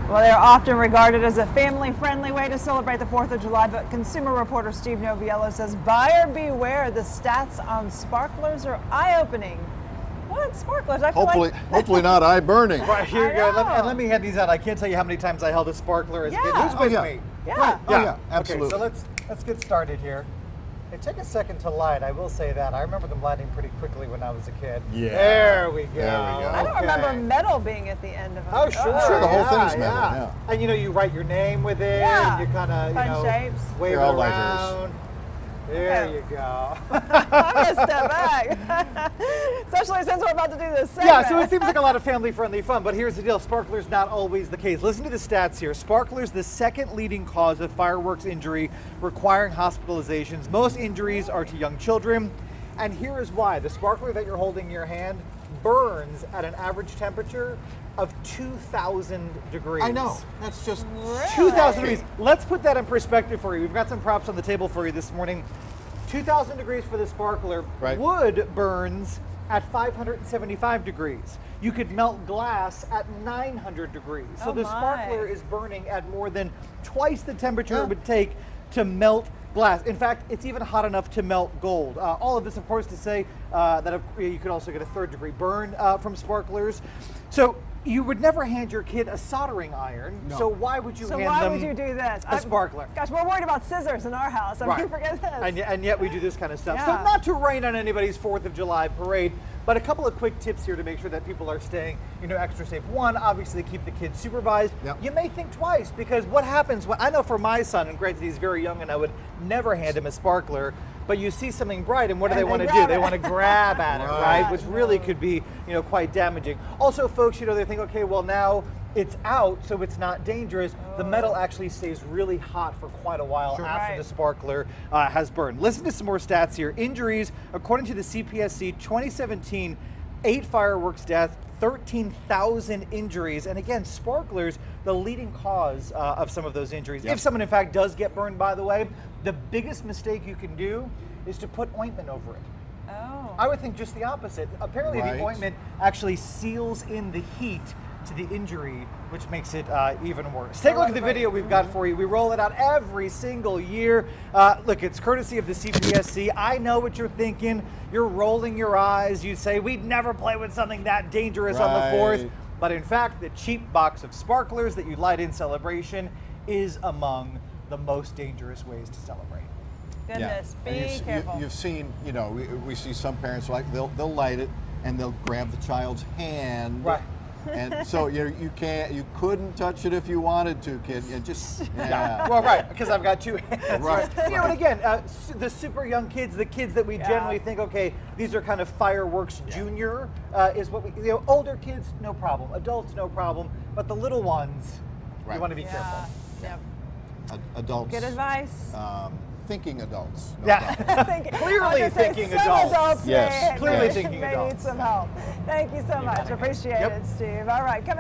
Well, they are often regarded as a family-friendly way to celebrate the 4th of July, but consumer reporter Steve Noviello says buyer beware. The stats on sparklers are eye-opening. What? Sparklers? I feel Hopefully not eye-burning. Right, here you go. And let me hand these out. I can't tell you how many times I held a sparkler as a kid. Who's with me? Yeah. Right. Oh, yeah, absolutely. Okay, so let's get started here. It took a second to light, I will say that. I remember them lighting pretty quickly when I was a kid. Yeah. There we go. There we go. I don't remember metal being at the end of it. Oh, sure. Sure, the whole thing's metal, yeah. And you right your name with it. Yeah. You kind of, Fun shapes. wave it They're all around. There you go. I'm going to step back. Especially since we're about to do this segment. Yeah, so it seems like a lot of family-friendly fun, but here's the deal. Sparklers not always the case. Listen to the stats here. Sparklers, the second leading cause of fireworks injury requiring hospitalizations. Most injuries are to young children, and here is why. The sparkler that you're holding in your hand burns at an average temperature of 2,000 degrees. I know. That's just Really? 2,000 degrees. Let's put that in perspective for you. We've got some props on the table for you this morning. 2,000 degrees for the sparkler. Right. Wood burns at 575 degrees. You could melt glass at 900 degrees. So the sparkler is burning at more than twice the temperature it would take to melt glass. In fact, it's even hot enough to melt gold. All of this, of course, to say that you could also get a 3rd degree burn from sparklers. So you would never hand your kid a soldering iron. No. So why would you hand them would you do this? A sparkler? Gosh, we're worried about scissors in our house. I mean, forget this. And yet we do this kind of stuff. Yeah. So not to rain on anybody's 4th of July parade, but a couple of quick tips here to make sure that people are staying, extra safe. One, obviously keep the kids supervised. Yep. You may think twice, because what happens when, I know for my son, and granted he's very young and I would never hand him a sparkler, but you see something bright and what do they want to do? They want to grab at it, right? Which really could be, quite damaging. Also, folks, they think, okay, well now it's out, so it's not dangerous. The metal actually stays really hot for quite a while after the sparkler has burned. Listen to some more stats here. Injuries, according to the CPSC, 2017, 8 fireworks deaths, 13,000 injuries, and again, sparklers, the leading cause of some of those injuries. If someone, in fact, does get burned, by the way, the biggest mistake you can do is to put ointment over it. Oh. I would think just the opposite. Apparently, the ointment actually seals in the heat to the injury, which makes it even worse. Take a look at the video we've got for you. We roll it out every single year. Look, it's courtesy of the CPSC. I know what you're thinking. You're rolling your eyes. You say, we'd never play with something that dangerous on the 4th. But in fact, the cheap box of sparklers that you light in celebration is among the most dangerous ways to celebrate. Goodness, be careful. You've seen, we see some parents they'll light it and they'll grab the child's hand. Right. And so you couldn't touch it if you wanted to, kid. You just Well, right, because I've got 2 hands. Right. And again, the super young kids, the kids that we generally think, okay, these are kind of fireworks junior, is what we. Older kids, no problem. Adults, no problem. But the little ones, you want to be careful. Yep. Adults. Good advice. Thinking adults. Clearly thinking adults. Yes. Clearly thinking adults. They need some help. Thank you so much. Appreciate it, Steve. All right, coming